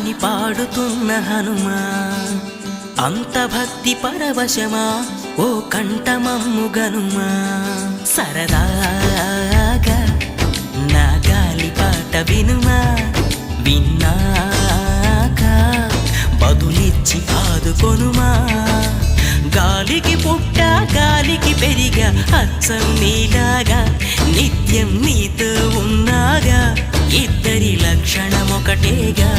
అని పాడుతున్న హనుమా అంత భక్తి పరవశమా ఓ కంఠమమ్ము గనుమా సరదాగా నా గాలి పాట వినుమా విన్నాక బదులిచ్చి ఆదుకొనుమా గాలికి పుట్ట గాలికి పెరిగా అచ్చం నీలాగా నిత్యం నీతో ఉన్నాగా ఇద్దరి లక్షణమొకటేగా